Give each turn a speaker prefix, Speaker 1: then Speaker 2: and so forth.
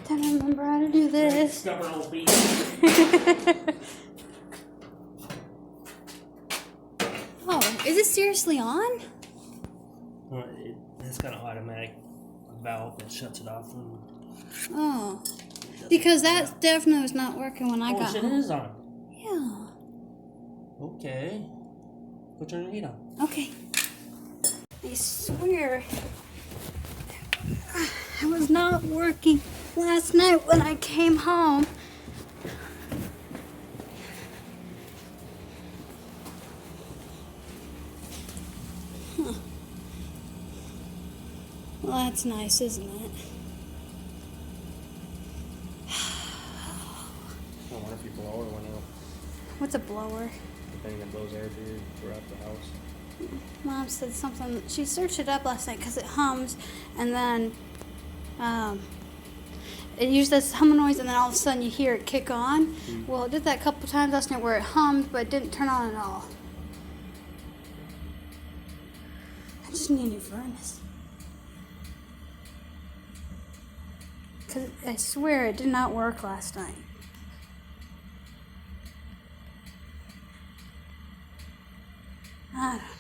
Speaker 1: Then I remember how to do this.
Speaker 2: Stubborn old bee.
Speaker 1: Oh, is it seriously on?
Speaker 2: Well, it's got an automatic valve that shuts it off. And
Speaker 1: Oh, because that definitely was not working when I
Speaker 2: oh,
Speaker 1: got
Speaker 2: shit,
Speaker 1: home.
Speaker 2: it is on.
Speaker 1: Yeah.
Speaker 2: Okay. Go turn the heat on.
Speaker 1: Okay. I swear, I was not working last night when I came home. Huh. Well, that's nice, isn't it?
Speaker 2: I wonder if you blow or when it'll.
Speaker 1: What's a blower?
Speaker 2: The thing that blows air throughout the house.
Speaker 1: Mom said something. She searched it up last night because it hums, and then it used this hum noise, and then all of a sudden you hear it kick on. Well, it did that a couple times last night where it hummed, but it didn't turn on at all. I just need a new furnace. Because I swear it did not work last night. I don't know.